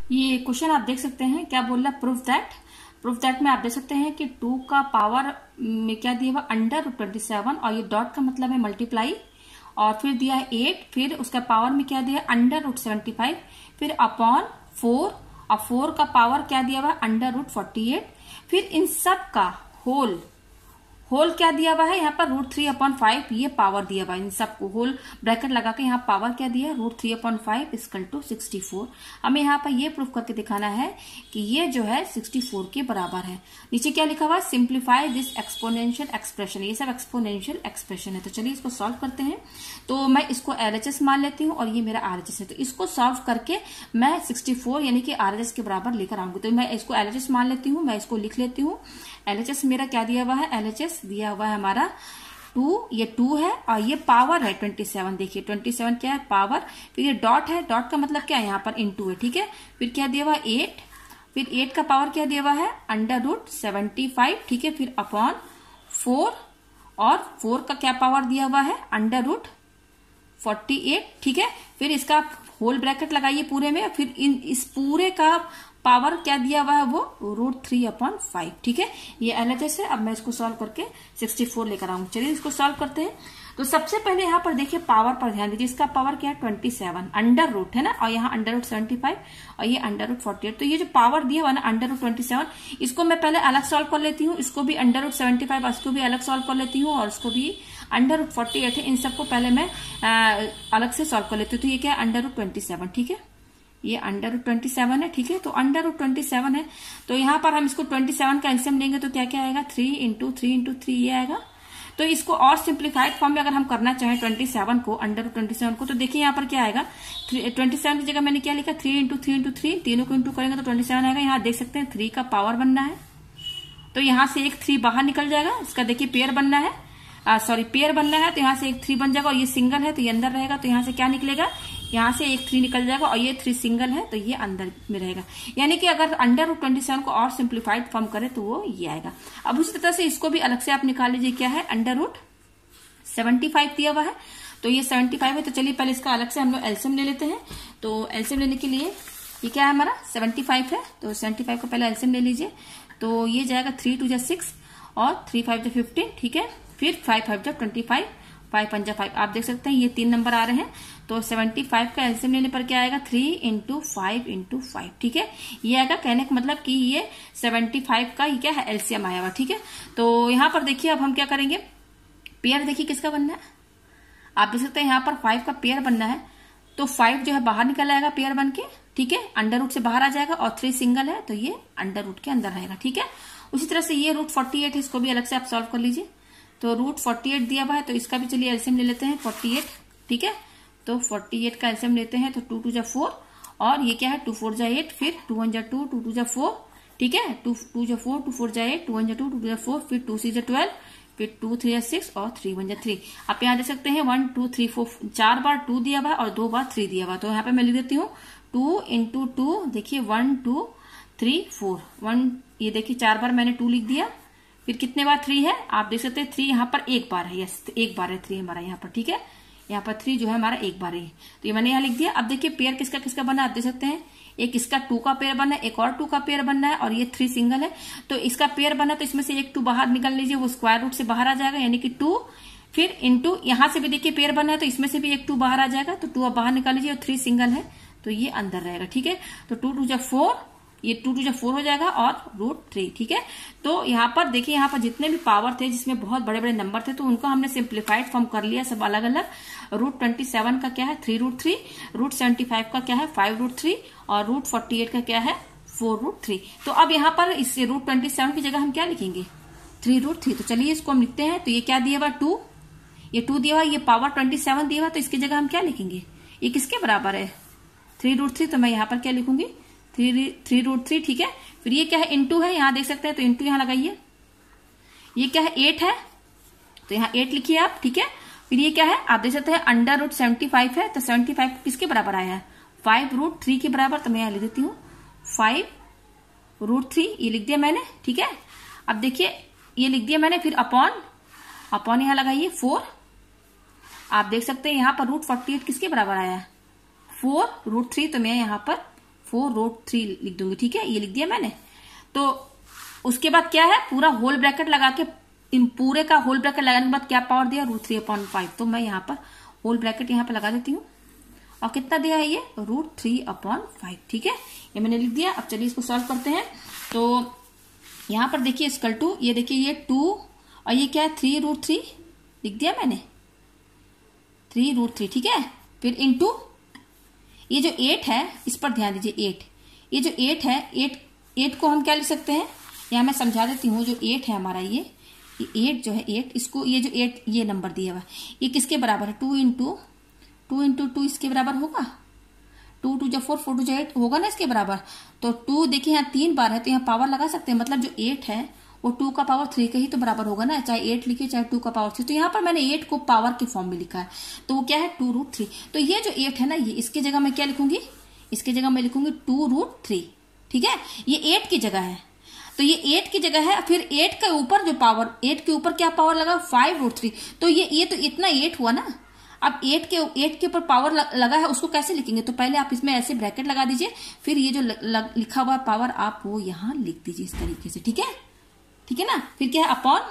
ये क्वेश्चन आप देख सकते हैं क्या बोल रहा है, प्रूफ दैट में आप देख सकते हैं कि 2 का पावर में क्या दिया हुआ अंडर 27 और ये डॉट का मतलब है मल्टीप्लाई और फिर दिया है 8, फिर उसका पावर में क्या दिया है अंडर रूट 75, फिर अपॉन 4 और 4 का पावर क्या दिया हुआ अंडर रूट 48, फिर इन सब का होल क्या दिया हुआ है यहाँ पर रूट 3/5, ये पावर दिया हुआ है इन सबको होल ब्रैकेट लगा के यहाँ पावर क्या दिया है रूट 3/5 इक्वल टू 64। हमें यहाँ पर ये प्रूफ करके दिखाना है कि ये जो है 64 के बराबर है। नीचे क्या लिखा हुआ है, सिंप्लीफाई दिस एक्सपोनेंशियल एक्सप्रेशन, ये सब एक्सपोनेंशियल एक्सप्रेशन है। तो चलिए इसको सॉल्व करते हैं। तो मैं इसको LHS मान लेती हूँ और ये मेरा RHS है। तो इसको सॉल्व करके मैं 64 यानी कि RHS के बराबर लेकर आऊंगी। तो मैं इसको LHS मान लेती हूँ, मैं इसको लिख लेती हूँ। LHS मेरा क्या दिया हुआ है, LHS दिया हुआ है हमारा 2, ये 2 है और ये पावर है 27। देखिए 27 क्या है पावर, फिर ये डॉट है, डॉट का मतलब क्या है यहाँ पर इनटू है, ठीक है। फिर क्या दिया हुआ 8, फिर 8 का पावर क्या दिया हुआ है अंडर रूट 75, ठीक है। फिर अपॉन 4 और 4 का क्या पावर दिया हुआ है अंडर रूट 48, ठीक है। फिर इसका होल ब्रैकेट लगाइए पूरे में, फिर इस पूरे का पावर क्या दिया हुआ है वो रूट 3/5, ठीक है। ये LHS है। अब मैं इसको सॉल्व करके 64 लेकर आऊंगी। चलिए इसको सॉल्व करते हैं। तो सबसे पहले यहाँ पर देखिए पावर पर ध्यान दीजिए, इसका पावर क्या है 27 अंडर रूट है ना, और यहाँ अंडर रूट 75 और ये अंडर रूट 48। तो ये जो पावर दिया हुआ ना अंडर रूट 27, इसको मैं पहले अलग सॉल्व कर लेती हूँ। इसको भी अंडर रूट 75 इसको भी अलग सॉल्व कर लेती हूँ और इसको भी अंडर रूट 48 है, इन सबको पहले मैं अलग से सॉल्व कर लेती हूँ। तो ये क्या है अंडर रूट 27, ठीक है। ये अंडर रूट 27 है, ठीक है। तो अंडर रूट 27 है, तो यहाँ पर हम इसको 27 का एलसीएम लेंगे तो क्या क्या आएगा 3 इंटू 3 इंटू 3 ये आएगा। तो इसको और सिंप्लीफाइड फॉर्म में अगर हम करना चाहें 27 को अंडर रूट 27 को, तो देखिए यहाँ पर क्या आएगा 27 की जगह मैंने क्या लिखा 3 इंटू 3 इंटू 3, तीनों को इंटू करेंगे तो 27 आएगा। यहाँ देख सकते हैं 3 का पावर बनना है, तो यहाँ से एक 3 बाहर निकल जाएगा। इसका देखिए पेयर बनना है, पेयर बनना है, तो यहाँ से एक 3 बन जाएगा और ये सिंगल है तो ये अंदर रहेगा। तो यहाँ से क्या निकलेगा, यहाँ से एक 3 निकल जाएगा और ये 3 सिंगल है तो ये अंदर में रहेगा। यानी कि अगर अंडर रूट 27 को और सिंप्लीफाइड फॉर्म करे तो वो ये आएगा। अब उसी तरह से इसको भी अलग से आप निकाल लीजिए, क्या है अंडर रूट 75 दिया हुआ है, तो ये 75 है। तो चलिए पहले इसका अलग से हम लोग एलसीएम ले लेते हैं। तो एलसीएम लेने के लिए ये क्या है हमारा 75 है, तो 75 को पहले एलसीएम ले लीजिए। तो ये जाएगा 3 2 6 और 3 5 15, ठीक है। फिर 5 5 25, 5 5 5, आप देख सकते हैं ये 3 नंबर आ रहे हैं। तो 75 का एलसीएम लेने पर क्या आएगा 3 इंटू 5 इंटू 5, ठीक है। ये आएगा, कहने का मतलब कि ये 75 का ये क्या है एलसीएम आया हुआ, ठीक है। तो यहाँ पर देखिए अब हम क्या करेंगे, पेयर देखिए किसका बनना है, आप देख सकते हैं यहाँ पर 5 का पेयर बनना है। तो 5 जो है बाहर निकल आएगा पेयर बन के, ठीक है, अंडर रूट से बाहर आ जाएगा और 3 सिंगल है तो ये अंडर रूट के अंदर रहेगा, ठीक है। उसी तरह से ये रूट 48 है, इसको भी अलग से आप सॉल्व कर लीजिए। तो रूट 48 दिया हुआ है, तो इसका भी चलिए एलसीएम ले लेते हैं 48, ठीक है। तो 48 का एलसीएम लेते हैं तो 2 2 जा 4 और ये क्या है 2 4 जा 8, फिर 2 1 जा 2, 2 2 जा 4, ठीक है। 2 2 जा 4, 2 4 जा 8, 2 1 जा 2, 2 2 जा 4, फिर 2 6 जा 12, फिर 2 3 जा 6 और 3 1 जा 3। आप यहाँ देख सकते हैं 1 2 3 4 4 बार 2 दिया हुआ है और 2 बार 3 दिया हुआ। तो यहाँ पे मैं लिख देती हूँ 2 इंटू 2, देखिए 1 2 3 4, 1 ये देखिए 4 बार मैंने 2 लिख दिया। फिर कितने बार 3 है, आप देख सकते हैं 3 यहाँ पर एक बार है, यस एक बार है 3 हमारा यहाँ पर, ठीक है। यहाँ पर 3 जो है हमारा एक बार है, तो ये मैंने यहाँ लिख दिया। अब देखिए पेयर किसका किसका बना, आप देख सकते हैं एक इसका 2 का पेयर बनना है, एक और 2 का पेयर बनना है और ये 3 सिंगल है। तो इसका पेयर बना तो इसमें से एक 2 बाहर निकाल लीजिए, वो स्क्वायर रूट से बाहर आ जाएगा यानी कि 2, फिर इंटू यहाँ से भी देखिए पेयर बनना है तो इसमें से भी एक 2 बाहर आ जाएगा, तो 2 आप बाहर निकाल लीजिए और 3 सिंगल है तो ये अंदर रहेगा, ठीक है। तो 2 2 जा 4, ये 2 2 जा 4 हो जाएगा और रूट 3, ठीक है। तो यहाँ पर देखिए यहाँ पर जितने भी पावर थे जिसमें बहुत बड़े बड़े नंबर थे तो उनको हमने सिंप्लीफाइड फॉर्म कर लिया सब अलग अलग। रूट 27 का क्या है 3 रूट 3, रूट 75 का क्या है 5 रूट 3 और रूट 48 का क्या है 4 रूट 3। तो अब यहाँ पर इस रूट 27 की जगह हम क्या लिखेंगे 3 रूट 3। तो चलिए इसको हम लिखते हैं। तो ये क्या दिया हुआ 2, ये 2 दिया हुआ, ये पावर 27 दिया हुआ, तो इसकी जगह हम क्या लिखेंगे, ये किसके बराबर है 3 रूट 3। तो मैं यहाँ पर क्या लिखूंगी 3 रूट 3, ठीक है। फिर ये क्या है इंटू है, यहाँ देख सकते हैं तो इंटू यहाँ लगाइए। ये क्या है 8 है, तो यहाँ 8 लिखिए आप, ठीक है। फिर ये क्या है आप देख सकते हैं अंडर रूट 75 है, तो 75 किसके बराबर आया है 5 रूट 3 के बराबर। तो मैं यहाँ लिख देती हूँ 5 रूट 3, ये लिख दिया मैंने, ठीक है। अब देखिए ये लिख दिया मैंने, फिर अपॉन यहाँ लगाइए 4, आप देख सकते हैं यहाँ पर रूट 48 किसके बराबर आया है 4 रूट 3, तो मैं यहाँ पर 4√3 लिख दूंगी, ठीक है, ये लिख दिया मैंने। तो उसके बाद क्या है, पूरा होल ब्रैकेट लगा के, इन पूरे का होल ब्रैकेट लगाने के बाद क्या पावर दिया, √3/5। तो मैं यहाँ पर होल ब्रैकेट यहाँ पर लगा देती हूँ, और कितना दिया है ये, √3/5, ठीक है, ये मैंने लिख दिया। अब चलिए इसको सॉल्व करते हैं। तो यहाँ पर देखिए इक्वल टू, ये देखिए ये 2 और ये क्या है 3√3 लिख दिया मैंने, 3√3, ठीक है। फिर इनटू ये जो 8 है, इस पर ध्यान दीजिए, 8, ये जो 8 है, 8 को हम क्या लिख सकते हैं, यहाँ मैं समझा देती हूँ। जो 8 है हमारा, ये 8 जो है 8, इसको ये जो 8 ये नंबर दिया हुआ ये किसके बराबर है, 2 इंटू 2 इसके बराबर होगा, 2 2 जा 4, 4 2 जा 8 होगा ना इसके बराबर। तो 2 देखिए यहाँ 3 बार है, तो यहाँ पावर लगा सकते हैं, मतलब जो 8 है वो 2 का पावर 3 का ही तो बराबर होगा ना, चाहे 8 लिखे चाहे 2 का पावर 3। तो यहाँ पर मैंने 8 को पावर के फॉर्म में लिखा है, तो वो क्या है 2√3। तो ये जो 8 है ना, ये इसकी जगह मैं क्या लिखूंगी, इसकी जगह मैं लिखूंगी 2√3, ठीक है, ये 8 की जगह है। तो ये 8 की जगह है, फिर 8 के ऊपर जो पावर, 8 के ऊपर क्या पावर लगा, 5√3। तो ये तो इतना 8 हुआ ना। अब 8 के ऊपर पावर लगा है, उसको कैसे लिखेंगे, तो पहले आप इसमें ऐसे ब्रैकेट लगा दीजिए, फिर ये जो लिखा हुआ पावर आप वो यहाँ लिख दीजिए इस तरीके से, ठीक है, ठीक है ना। फिर क्या है अपॉन,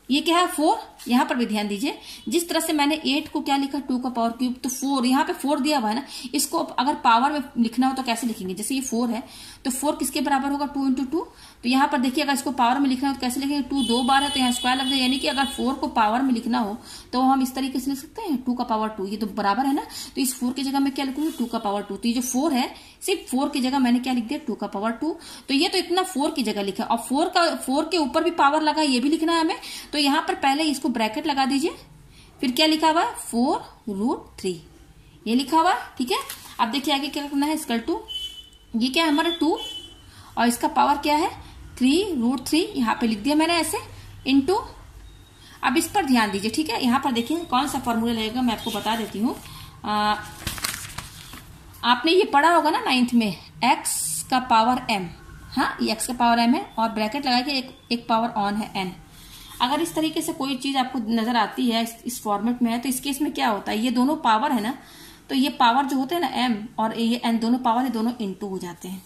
ये क्या है 4, यहाँ पर भी ध्यान दीजिए, जिस तरह से मैंने 8 को क्या लिखा 2 का पावर क्यूब, तो 4 यहाँ पे 4 दिया हुआ है ना, इसको अगर पावर में लिखना हो तो कैसे लिखेंगे, जैसे ये 4 है तो 4 किसके बराबर होगा, 2 इंटू 2। तो यहाँ पर देखिए अगर इसको पावर में लिखना हो तो कैसे लिखेंगे, 2 2 बार है तो यहाँ स्क्वायर लग जाए, यानी कि अगर 4 को पावर में लिखना हो तो हम इस तरीके से लिख सकते हैं 2 का पावर 2, ये तो बराबर है ना। तो इस 4 की जगह मैं क्या लिखूंगी, 2 का पावर 2। तो ये जो 4 है, सिर्फ 4 की जगह मैंने क्या लिख दिया, 2 का पावर 2। तो ये तो इतना 4 की जगह लिखा, और 4 के ऊपर भी पावर लगा, ये भी लिखना है हमें। तो यहाँ पर पहले इसको ब्रैकेट लगा दीजिए, फिर क्या लिखा हुआ है 4√3, ये लिखा हुआ, ठीक है। अब देखिए आगे क्या करना है, इक्वल टू, ये क्या है हमारा 2 और इसका पावर क्या है 3√3, यहाँ पे लिख दिया मैंने ऐसे, इनटू, अब इस पर ध्यान दीजिए, ठीक है। यहाँ पर देखिए कौन सा फॉर्मूला लगेगा, मैं आपको बता देती हूँ। आपने ये पढ़ा होगा ना 9th में, x का पावर m, हाँ ये x का पावर m है, और ब्रैकेट लगा के एक पावर ऑन है n। अगर इस तरीके से कोई चीज आपको नजर आती है, इस फॉर्मेट में है, तो इस केस में क्या होता है, ये दोनों पावर है ना, तो ये पावर जो होते हैं ना m और ये n दोनों पावर है, दोनों इनटू हो जाते हैं,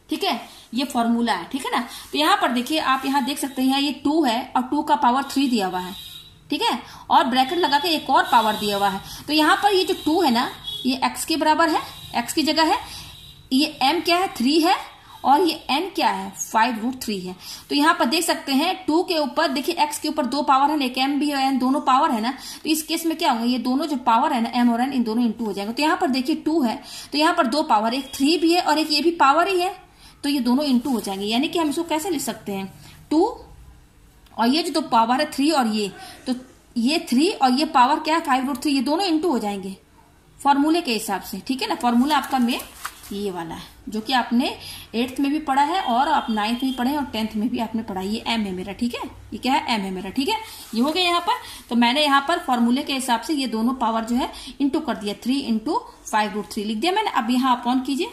ठीक है, ये फॉर्मूला है, ठीक है ना। तो यहाँ पर देखिए, आप यहाँ देख सकते हैं, ये 2 है और 2 का पावर 3 दिया हुआ है, ठीक है, और ब्रैकेट लगा के एक और पावर दिया हुआ है। तो यहाँ पर ये जो 2 है ना, ये x के बराबर है, x की जगह है, ये m क्या है 3 है, और ये n क्या है 5√3 है। तो यहाँ पर देख सकते हैं 2 के ऊपर देखिए, x के ऊपर 2 पावर है, एक m भी है, n दोनों पावर है ना। तो इस केस में क्या होगा, ये दोनों जो पावर है ना m और n, इन दोनों इनटू हो जाएंगे। तो यहाँ पर देखिए 2 है, तो यहाँ पर 2 पावर, एक 3 भी है और एक ये भी पावर ही है, तो ये दोनों इनटू हो जाएंगे। यानी कि हम इसको कैसे लिख सकते हैं, 2 और ये जो 2 पावर है 3 और ये, तो ये 3 और ये पावर क्या है 5√3, ये दोनों इनटू हो जाएंगे फॉर्मूले के हिसाब से, ठीक है ना। फॉर्मूला आपका में ये वाला है, जो कि आपने 8th में भी पढ़ा है और आप 9th में भी पढ़े हैं और 10th में भी आपने पढ़ा है। ये m है मेरा, ठीक है, ये क्या है m है मेरा, ठीक है, ये हो गया यहाँ पर। तो मैंने यहाँ पर फॉर्मूले के हिसाब से ये दोनों पावर जो है इनटू कर दिया, 3 इंटू 5√3 लिख दिया मैंने। अब यहाँ अपॉन कीजिए,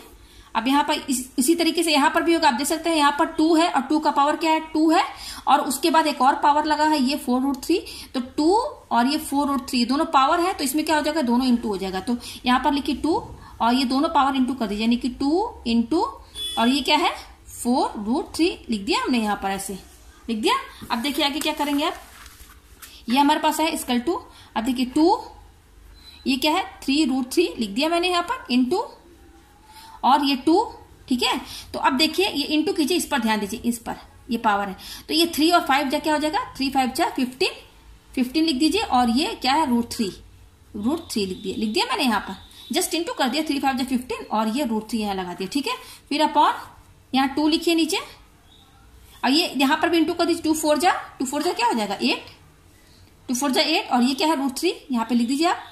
अब यहाँ पर इसी तरीके से यहाँ पर भी होगा, आप देख सकते हैं यहाँ पर 2 है और 2 का पावर क्या है 2 है, और उसके बाद एक और पावर लगा है ये 4√3। तो 2 और ये 4√3 दोनों पावर है, तो इसमें क्या हो जाएगा, दोनों इंटू हो जाएगा। तो यहाँ पर लिखिए 2 और ये दोनों पावर इंटू कर दीजिए, यानी कि 2 इंटू और ये क्या है 4√3 लिख दिया हमने, यहाँ पर ऐसे लिख दिया। अब देखिए आगे क्या करेंगे आप, ये हमारे पास है इक्वल टू, अब देखिए 2, ये क्या है 3√3 लिख दिया मैंने यहाँ पर, इंटू और ये 2, ठीक है। तो अब देखिए ये इंटू कीजिए, इस पर ध्यान दीजिए, इस पर ये पावर है, तो ये 3 और 5 जा क्या हो जाएगा, 3 5 जा 15 लिख दीजिए, और ये क्या है √3 लिख दिया मैंने यहाँ पर, जस्ट इंटू कर दिया, 3 5 जा 15 और ये √3 यहाँ लगा दिया, ठीक है। फिर अपॉन यहाँ 2 लिखिए नीचे, और ये यहाँ पर भी इंटू कर दीजिए, 2 4 जा क्या हो जाएगा 8, 2 4 जा 8, और ये क्या है √3 यहाँ पे लिख दीजिए आप।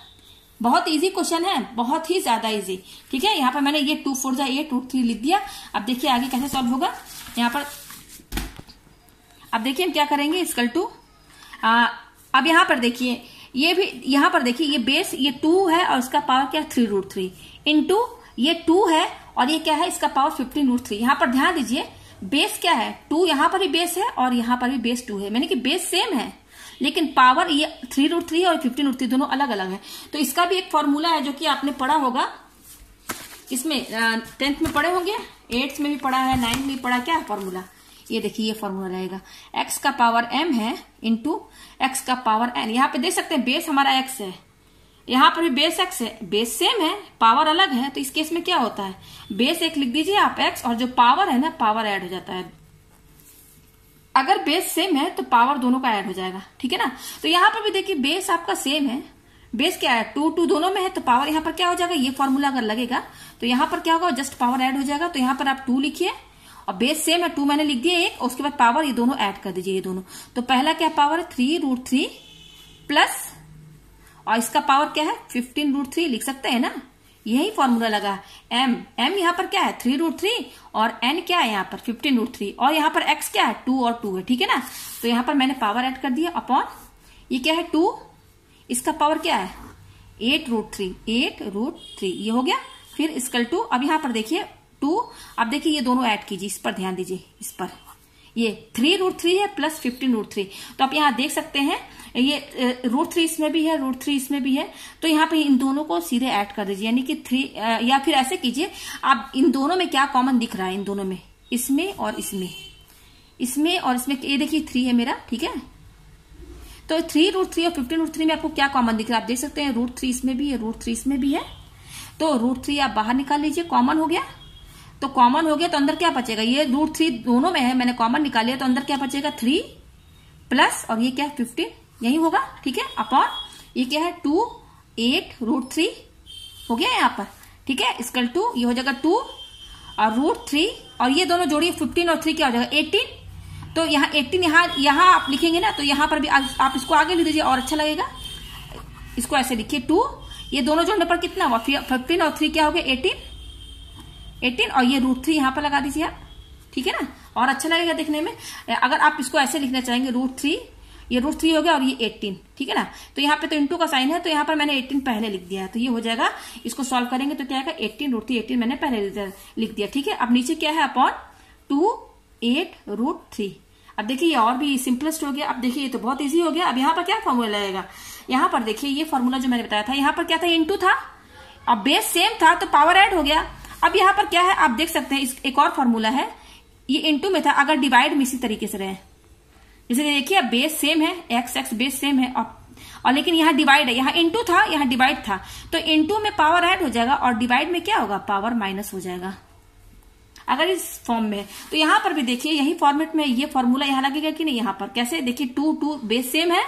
बहुत इजी क्वेश्चन है, बहुत ही ज्यादा इजी, ठीक है। यहाँ पर मैंने ये 2 4 जा 8 √3 लिख दिया। अब देखिए आगे कैसे सॉल्व होगा, यहाँ पर अब देखिए हम क्या करेंगे, इक्वल टू, अब यहाँ पर देखिए, ये भी यहाँ पर देखिए, ये बेस ये 2 है और इसका पावर क्या है 3√3 इंटू ये 2 है और ये क्या है इसका पावर 15√3। यहाँ पर ध्यान दीजिए, बेस क्या है 2, यहाँ पर भी बेस है और यहाँ पर भी बेस 2 है, मैंने कि बेस सेम है, लेकिन पावर ये 3√3 और 15√3 दोनों अलग अलग है। तो इसका भी एक फॉर्मूला है जो कि आपने पढ़ा होगा, किसमें 10th में पढ़े होंगे, 8th में भी पढ़ा है, 9th में भी पढ़ा। क्या फॉर्मूला, ये देखिए ये फॉर्मूला रहेगा x का पावर m है इंटू x का पावर n। यहाँ पे देख सकते हैं बेस हमारा x है, यहाँ पर भी बेस x है, बेस सेम है, पावर अलग है। तो इस केस में क्या होता है, बेस एक लिख दीजिए आप x, और जो पावर है ना पावर ऐड हो जाता है। अगर बेस सेम है तो पावर दोनों का ऐड हो जाएगा, ठीक है ना। तो यहाँ पर भी देखिए बेस आपका सेम है, बेस क्या है 2 2 दोनों में है, तो पावर यहाँ पर क्या हो जाएगा, ये फॉर्मूला अगर लगेगा तो यहाँ पर क्या होगा, जस्ट पावर ऐड हो जाएगा। तो यहाँ पर आप 2 लिखिए और बेस सेम है 2 मैंने लिख दिया एक, और उसके बाद पावर ये दोनों ऐड कर दीजिए, ये दोनों। तो पहला क्या पावर है 3√3 प्लस, और इसका पावर क्या है 15√3 लिख सकते हैं ना, यही फॉर्मूला लगा। m यहाँ पर क्या है 3√3 और n क्या है यहाँ पर 15√3, और यहाँ पर x क्या है 2 और 2 है, ठीक है ना। तो यहाँ पर मैंने पावर ऐड कर दिया अपॉन ये क्या है 2, इसका पावर क्या है 8√3 ये हो गया। फिर इसकल टू, अब यहाँ पर देखिए 2, अब देखिए ये दोनों ऐड कीजिए, इस पर ध्यान दीजिए, इस पर ये 3√3 है प्लस 15√3। तो आप यहाँ देख सकते हैं ये √3 इसमें भी है, √3 इसमें भी है। तो यहाँ पे इन दोनों को सीधे ऐड कर दीजिए, यानी कि 3, या फिर ऐसे कीजिए आप, इन दोनों में क्या कॉमन दिख रहा है, इन दोनों में, इसमें और इसमें, इसमें और इसमें, ये देखिए 3 है मेरा, ठीक है। तो 3√3 और 15√3 में आपको क्या कॉमन दिख रहा है, आप देख सकते हैं √3 इसमें भी है, √3 इसमें भी है। तो √3 आप बाहर निकाल लीजिए, कॉमन हो गया। तो कॉमन हो गया तो अंदर क्या बचेगा, ये √3 दोनों में है, मैंने कॉमन निकाल लिया, तो अंदर क्या बचेगा 3 प्लस, और ये क्या है 15, यही होगा, ठीक है। अपॉन ये क्या है 2 8√3 हो गया यहाँ पर, ठीक है। इसकल टू ये हो जाएगा 2 और √3, और ये दोनों जोड़िए 15 और 3 क्या हो जाएगा 18। तो यहाँ 18 यहाँ आप लिखेंगे ना, तो यहाँ पर भी आप इसको आगे लिख दीजिए और अच्छा लगेगा। इसको ऐसे लिखिए 2, ये दोनों जोड़ने पर कितना हुआ 15 और 3 क्या हो गया 18, और ये √3 यहाँ पर लगा दीजिए आप, ठीक है ना, और अच्छा लगेगा देखने में। अगर आप इसको ऐसे लिखना चाहेंगे √3, ये √3 हो गया और ये 18, ठीक है ना। तो यहाँ पे तो इंटू का साइन है, तो यहाँ पर मैंने 18 पहले लिख दिया, तो ये हो जाएगा। इसको सॉल्व करेंगे तो क्या आएगा 18 मैंने पहले लिख दिया, ठीक है। अब नीचे क्या है अपॉन 2 8√3। अब देखिए ये और भी सिंपलेस्ट हो गया। अब देखिए ये तो बहुत इजी हो गया। अब यहाँ पर क्या फॉर्मूला लगेगा, यहाँ पर देखिए ये फॉर्मूला जो मैंने बताया था, यहाँ पर क्या था इंटू था, अब बेस सेम था तो पावर ऐड हो गया। अब यहाँ पर क्या है आप देख सकते हैं, एक और फॉर्मूला है, ये इंटू में था, अगर डिवाइड में इसी तरीके से रहे, जैसे देखिए बेस सेम है, x बेस सेम है, और लेकिन यहाँ डिवाइड है, यहाँ इंटू था यहाँ डिवाइड था, तो इंटू में पावर ऐड हो जाएगा और डिवाइड में क्या होगा पावर माइनस हो जाएगा अगर इस फॉर्म में। तो यहाँ पर भी देखिए यही फॉर्मेट में ये फॉर्मूला यहाँ लगेगा कि नहीं, यहाँ पर कैसे देखिए 2 बेस सेम है,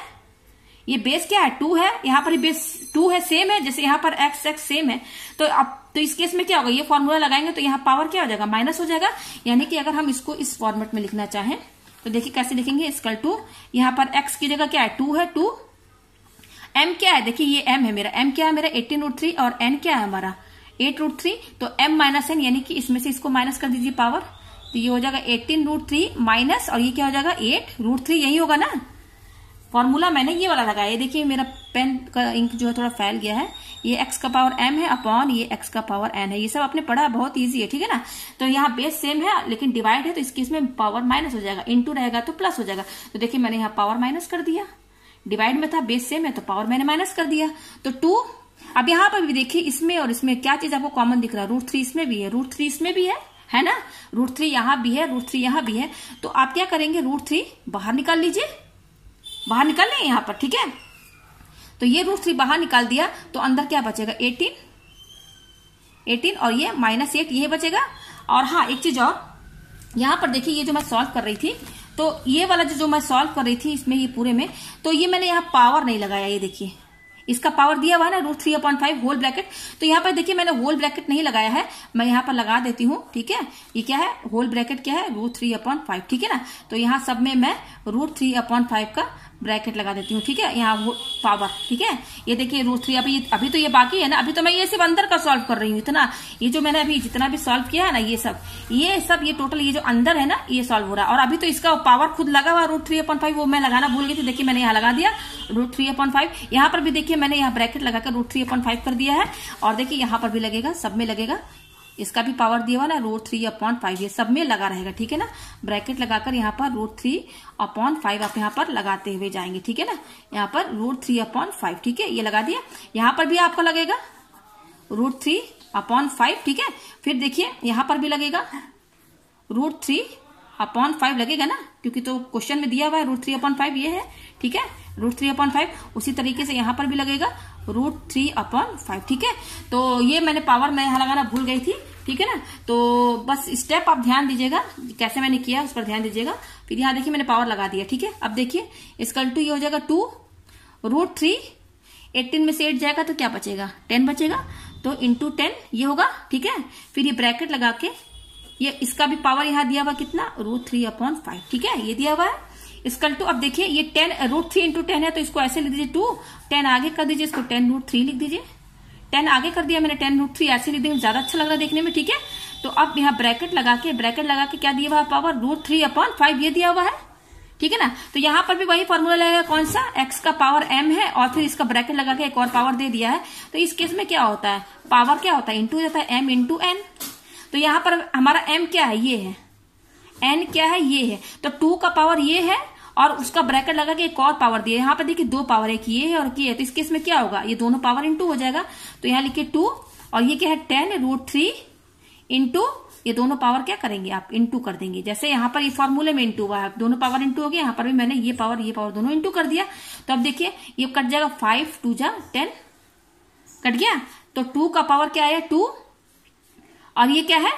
ये बेस क्या है 2 है, यहाँ पर बेस 2 है सेम है, जैसे यहाँ पर x सेम है। तो अब तो इस केस में क्या होगा, ये फॉर्मूला लगाएंगे तो यहाँ पावर क्या हो जाएगा माइनस हो जाएगा। यानी कि अगर हम इसको इस फॉर्मेट में लिखना चाहें तो देखिए कैसे लिखेंगे, इसकल टू यहाँ पर x की जगह क्या है 2 है, 2 m क्या है, देखिए ये m है मेरा, m क्या है मेरा 18√3 और n क्या है हमारा 8√3। तो m माइनस n, यानी कि इसमें से इसको माइनस कर दीजिए पावर, तो ये हो जाएगा 18√3 माइनस, और ये क्या हो जाएगा 8√3, यही होगा ना। फॉर्मूला मैंने ये वाला लगाया, ये देखिए मेरा पेन का इंक जो है थोड़ा फैल गया है। ये x का पावर m है अपॉन ये x का पावर n है, ये सब आपने पढ़ा, बहुत इजी है, ठीक है ना। तो यहाँ बेस सेम है लेकिन डिवाइड है, तो इसके इसमें पावर माइनस हो जाएगा, इंटू रहेगा तो प्लस हो जाएगा। तो देखिए मैंने यहाँ पावर माइनस कर दिया, डिवाइड में था बेस सेम है तो पावर मैंने माइनस कर दिया, तो 2। अब यहाँ पर भी देखिए इसमें और इसमें क्या चीज आपको कॉमन दिख रहा है, √3 इसमें भी है, √3 इसमें भी है ना, √3 यहाँ भी है, √3 यहाँ भी है। तो आप क्या करेंगे √3 बाहर निकाल लीजिए, बाहर निकाल लें यहाँ पर, ठीक है। तो ये √3 बाहर निकाल दिया तो अंदर क्या बचेगा 18 और ये -8 ये बचेगा। और हाँ एक चीज और, यहाँ पर देखिए ये जो मैं सॉल्व कर रही थी, तो ये वाला जो मैं सॉल्व कर रही थी इसमें ये पूरे में, तो ये मैंने यहाँ पावर नहीं लगाया, ये देखिए इसका पावर दिया हुआ है ना √3/5 होल ब्रैकेट। तो यहाँ पर देखिए मैंने होल ब्रैकेट नहीं लगाया है, मैं यहाँ पर लगा देती हूँ, ठीक है। ये क्या है होल ब्रैकेट क्या है √3/5, ठीक है ना। तो यहाँ सब में मैं √3/5 का ब्रैकेट लगा देती हूँ, ठीक है। यहाँ वो पावर, ठीक है। ये देखिए √3, अभी तो ये बाकी है ना, अभी तो मैं ये सिर्फ अंदर का सॉल्व कर रही हूँ इतना, ये जो मैंने अभी जितना भी सॉल्व किया है ना ये सब ये टोटल ये जो अंदर है ना ये सॉल्व हो रहा है। और अभी तो इसका पावर खुद लगा हुआ √3/5, वो मैं लगाना भूल गई थी, देखिए मैंने यहाँ लगा दिया √3/5। यहाँ पर भी देखिए मैंने यहाँ ब्रैकेट लगाकर √3/5 कर दिया है, और देखिए यहाँ पर भी लगेगा, सब में लगेगा, इसका भी पावर दिया हुआ ना √3/5, ये सब में लगा रहेगा, ठीक है ना। ब्रैकेट लगाकर यहाँ पर √3/5 आप यहाँ पर लगाते हुए जाएंगे, ठीक है ना। यहाँ पर √3/5, ठीक है, ये लगा दिया। यहाँ पर भी आपका लगेगा √3 अपॉन 5, ठीक है। फिर देखिए यहां पर भी लगेगा √3/5 लगेगा ना, क्योंकि तो क्वेश्चन में दिया हुआ है √3/5 ये है, ठीक है, √3/5। उसी तरीके से यहां पर भी लगेगा √3/5, ठीक है। तो ये मैंने पावर मैं यहां लगाना भूल गई थी, ठीक है ना। तो बस स्टेप आप ध्यान दीजिएगा, कैसे मैंने किया उस पर ध्यान दीजिएगा। फिर यहाँ देखिए मैंने पावर लगा दिया, ठीक है। अब देखिए इसका टू ये हो जाएगा 2 √3, 18 में से 8 जाएगा तो क्या बचेगा, 10 बचेगा, तो इंटू 10 ये होगा, ठीक है। फिर ये ब्रैकेट लगा के ये इसका भी पावर यहाँ दिया हुआ कितना, √3/5, ठीक है, ये दिया हुआ है। इसका टू अब देखिए ये 10 √3 इंटू 10 है, तो इसको ऐसे लिख दीजिए 2, 10 आगे कर दीजिए, इसको 10√3 लिख दीजिए। 10 आगे कर दिया मैंने, 10√3 ऐसे लिख देंगे, ज्यादा अच्छा लग रहा है देखने में, ठीक है। तो अब यहाँ ब्रैकेट लगा के क्या दिया हुआ है पावर, √3/5 ये दिया हुआ है, ठीक है ना। तो यहाँ पर भी वही फॉर्मूला लगेगा, कौन सा, x का पावर m है और फिर इसका ब्रैकेट लगा के एक और पावर दे दिया है। तो इस केस में क्या होता है, पावर क्या होता है, इंटू जाता है, m इंटू n। तो यहाँ पर हमारा m क्या है, ये है, n क्या है, ये है। तो 2 का पावर ये है और उसका ब्रैकेट लगा के एक और पावर दिया। यहाँ पे देखिए 2 पावर, एक ये है और ये है। तो इस केस में क्या होगा, ये दोनों पावर इंटू हो जाएगा। तो यहाँ लिखिए 2 और ये क्या है 10 √3 इंटू ये दोनों पावर क्या करेंगे आप, इंटू कर देंगे। जैसे यहाँ पर ये फॉर्मूले में इंटू हुआ है, दोनों पावर इंटू हो गया, यहाँ पर भी मैंने ये पावर दोनों इंटू कर दिया। तो अब देखिए ये कट जाएगा, 5 2 जा 10 कट गया। तो 2 का पावर क्या आया 2 और ये क्या है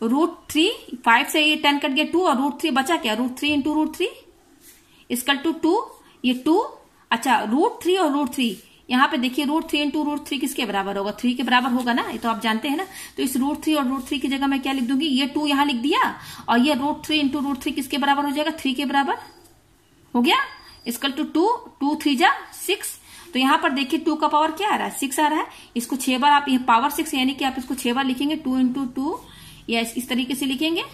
√3, 5 से ये 10 कट गया 2 और √3 बचा क्या, √3 इंटू √3 इसकल टू 2, ये 2, अच्छा √3 और √3 यहाँ पे देखिए √3 इंटू √3 किसके बराबर होगा, 3 के बराबर होगा ना, ये तो आप जानते हैं ना। तो इस √3 और √3 की जगह मैं क्या लिख दूंगी, ये 2 यहाँ लिख दिया और ये √3 इंटू √3 किसके बराबर हो जाएगा, 3 के बराबर हो गया। इसकल टू 2, 2 3 जा 6। तो यहाँ पर देखिए 2 का पावर क्या आ रहा है, 6 आ रहा है। इसको 6 बार आप ये पावर 6 यानी कि आप इसको 6 बार लिखेंगे, 2 इंटू 2 या इस तरीके से लिखेंगे।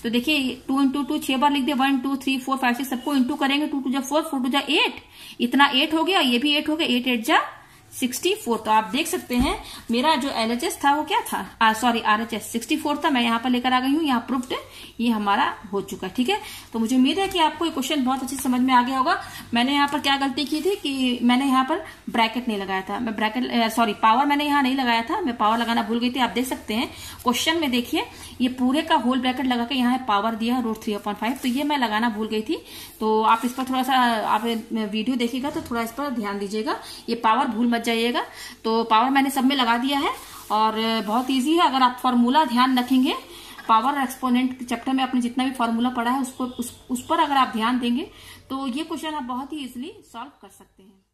तो देखिए 2 इंटू 2 6 बार लिख दिया, 1 2 3 4 5 6 सबको इंटू करेंगे, 2 2 जा 4 4 2 जा 8, इतना 8 हो गया, ये भी 8 हो गया, 8 8 जा 64। तो आप देख सकते हैं मेरा जो LHS था वो क्या था, सॉरी RHS 64 था, मैं यहाँ पर लेकर आ गई हूँ, यहाँ प्रूफ्ड ये हमारा हो चुका है, ठीक है। तो मुझे उम्मीद है कि आपको ये क्वेश्चन बहुत अच्छे समझ में आ गया होगा। मैंने यहाँ पर क्या गलती की थी कि मैंने यहाँ पर ब्रैकेट नहीं लगाया था, मैं पावर मैंने यहाँ नहीं लगाया था, मैं पावर लगाना भूल गई थी। आप देख सकते हैं क्वेश्चन में, देखिए ये पूरे का होल ब्रैकेट लगा के यहाँ पावर दिया √3/5, तो ये मैं लगाना भूल गई थी। तो आप इस पर थोड़ा सा आप वीडियो देखिएगा तो थोड़ा इस पर ध्यान दीजिएगा, ये पावर भूल मत जाइएगा। तो पावर मैंने सब में लगा दिया है और बहुत इजी है, अगर आप फॉर्मूला ध्यान रखेंगे, पावर एक्सपोनेंट चैप्टर में आपने जितना भी फॉर्मूला पढ़ा है उस पर अगर आप ध्यान देंगे तो ये क्वेश्चन आप बहुत ही इजीली सॉल्व कर सकते हैं।